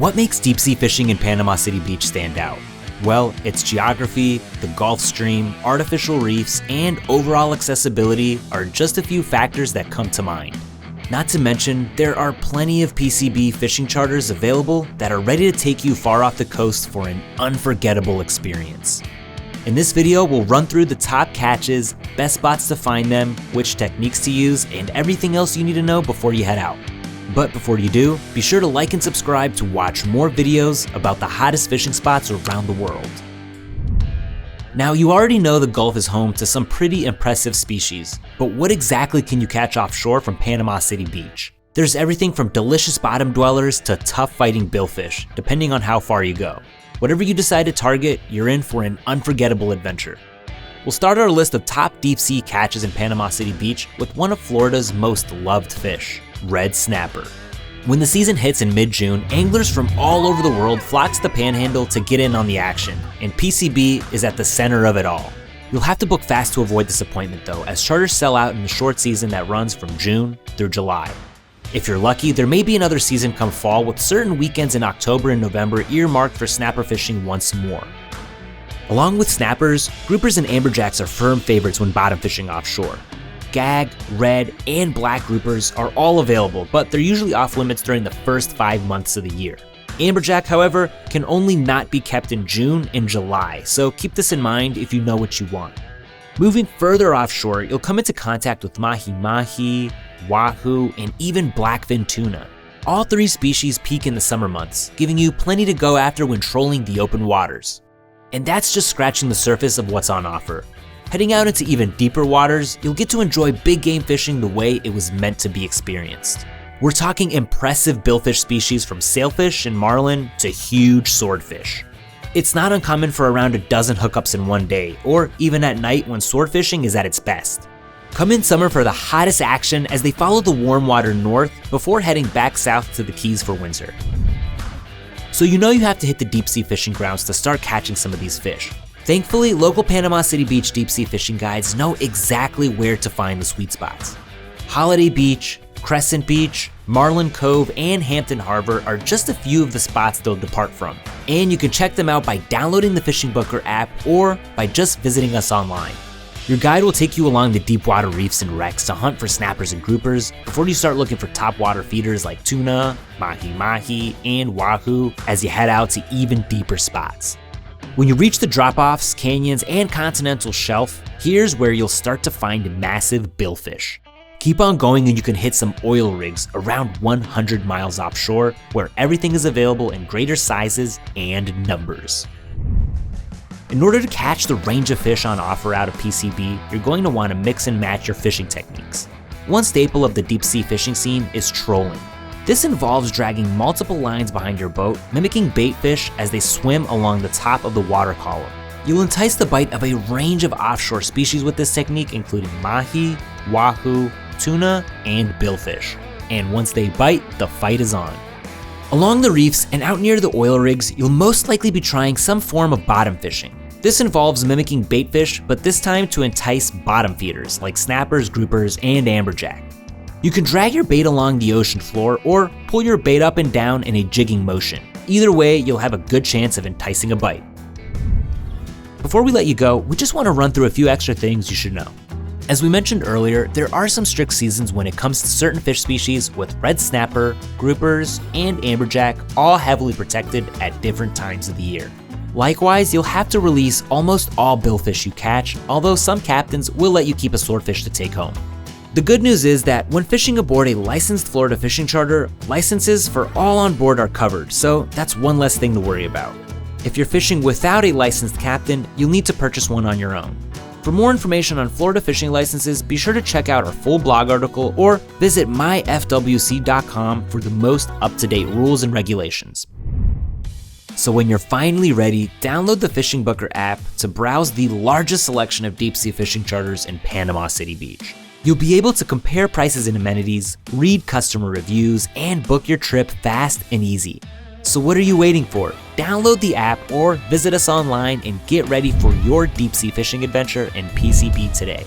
What makes deep sea fishing in Panama City Beach stand out? Well, its geography, the Gulf Stream, artificial reefs, and overall accessibility are just a few factors that come to mind. Not to mention, there are plenty of PCB fishing charters available that are ready to take you far off the coast for an unforgettable experience. In this video, we'll run through the top catches, best spots to find them, which techniques to use, and everything else you need to know before you head out. But before you do, be sure to like and subscribe to watch more videos about the hottest fishing spots around the world. Now, you already know the Gulf is home to some pretty impressive species, but what exactly can you catch offshore from Panama City Beach? There's everything from delicious bottom dwellers to tough fighting billfish, depending on how far you go. Whatever you decide to target, you're in for an unforgettable adventure. We'll start our list of top deep sea catches in Panama City Beach with one of Florida's most loved fish, red snapper. When the season hits in mid-June, anglers from all over the world flock to the panhandle to get in on the action, and PCB is at the center of it all. You'll have to book fast to avoid disappointment though, as charters sell out in the short season that runs from June through July. If you're lucky, there may be another season come fall with certain weekends in October and November earmarked for snapper fishing once more. Along with snappers, groupers and amberjacks are firm favorites when bottom fishing offshore. Gag, red, and black groupers are all available, but they're usually off limits during the first 5 months of the year. Amberjack, however, can only not be kept in June and July, so keep this in mind if you know what you want. Moving further offshore, you'll come into contact with Mahi Mahi, Wahoo, and even blackfin tuna. All three species peak in the summer months, giving you plenty to go after when trolling the open waters. And that's just scratching the surface of what's on offer. Heading out into even deeper waters, you'll get to enjoy big game fishing the way it was meant to be experienced. We're talking impressive billfish species from sailfish and marlin to huge swordfish. It's not uncommon for around a dozen hookups in one day, or even at night when sword fishing is at its best. Come in summer for the hottest action as they follow the warm water north before heading back south to the Keys for winter. So you know you have to hit the deep sea fishing grounds to start catching some of these fish. Thankfully, local Panama City Beach deep sea fishing guides know exactly where to find the sweet spots. Holiday Beach, Crescent Beach, Marlin Cove, and Hampton Harbor are just a few of the spots they'll depart from. And you can check them out by downloading the FishingBooker app or by just visiting us online. Your guide will take you along the deep water reefs and wrecks to hunt for snappers and groupers before you start looking for top water feeders like Tuna, Mahi Mahi, and Wahoo as you head out to even deeper spots. When you reach the drop-offs, canyons, and continental shelf, here's where you'll start to find massive billfish. Keep on going and you can hit some oil rigs around 100 miles offshore where everything is available in greater sizes and numbers. In order to catch the range of fish on offer out of PCB, you're going to want to mix and match your fishing techniques. One staple of the deep sea fishing scene is trolling. This involves dragging multiple lines behind your boat, mimicking bait fish as they swim along the top of the water column. You'll entice the bite of a range of offshore species with this technique, including mahi, wahoo, tuna, and billfish. And once they bite, the fight is on. Along the reefs and out near the oil rigs, you'll most likely be trying some form of bottom fishing. This involves mimicking bait fish, but this time to entice bottom feeders like snappers, groupers, and amberjack. You can drag your bait along the ocean floor or pull your bait up and down in a jigging motion. Either way, you'll have a good chance of enticing a bite. Before we let you go, we just want to run through a few extra things you should know. As we mentioned earlier, there are some strict seasons when it comes to certain fish species, with red snapper, groupers, and amberjack all heavily protected at different times of the year. Likewise, you'll have to release almost all billfish you catch, although some captains will let you keep a swordfish to take home. The good news is that when fishing aboard a licensed Florida fishing charter, licenses for all on board are covered, so that's one less thing to worry about. If you're fishing without a licensed captain, you'll need to purchase one on your own. For more information on Florida fishing licenses, be sure to check out our full blog article or visit myfwc.com for the most up-to-date rules and regulations. So when you're finally ready, download the FishingBooker app to browse the largest selection of deep sea fishing charters in Panama City Beach. You'll be able to compare prices and amenities, read customer reviews, and book your trip fast and easy. So what are you waiting for? Download the app or visit us online and get ready for your deep sea fishing adventure in PCB today.